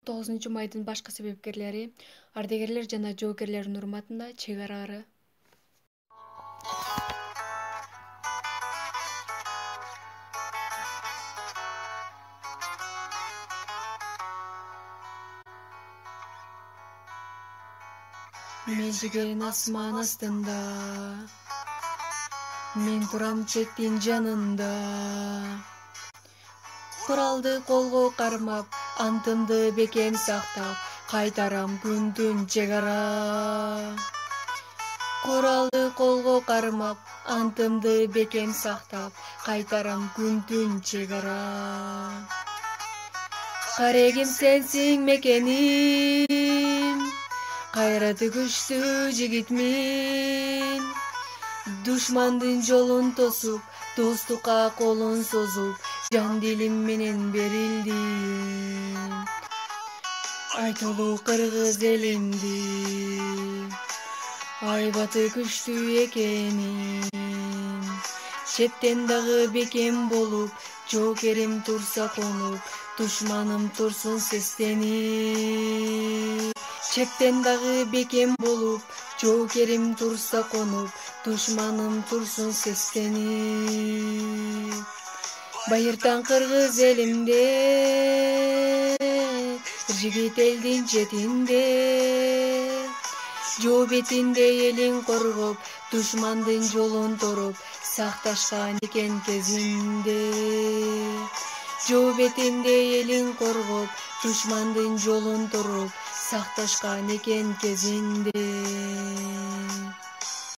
9 майдын башкы себепкерлери, ардагерлер жана жоокерлердин урматында чек арары. Межиген асман астында, мен турам чектин жанында. Куралды колго кармап, антымды бекем сактап, кайтарам күндүн чек ара. Куралды колго кармап, антымды бекем сактап, кайтарам күндүн чек ара. Карегим сенсиң мекеним, кайраты күчтүү жигитмин. Душмандын жолун тосуп, достукка колун созуп, жан дилим менен берилдим. Айтылуу кыргыз элимди, айбаты күчтүү экенин. Чептен дагы бекем болуп, жоокерим турса конуп, душманым турсун сестенип. Чептен дагы бекем болуп, жоокерим турса конуп, душманым турсун сестенип. Байыртан кыргыз элимде, жигит элдин четинде, жоо бетинде элин коргоп, душмандын жолун торуп, сакташкан экен кезинде. Жоо бетинде элин коргоп, душмандын жолун торуп, сакташкан экен кезинде.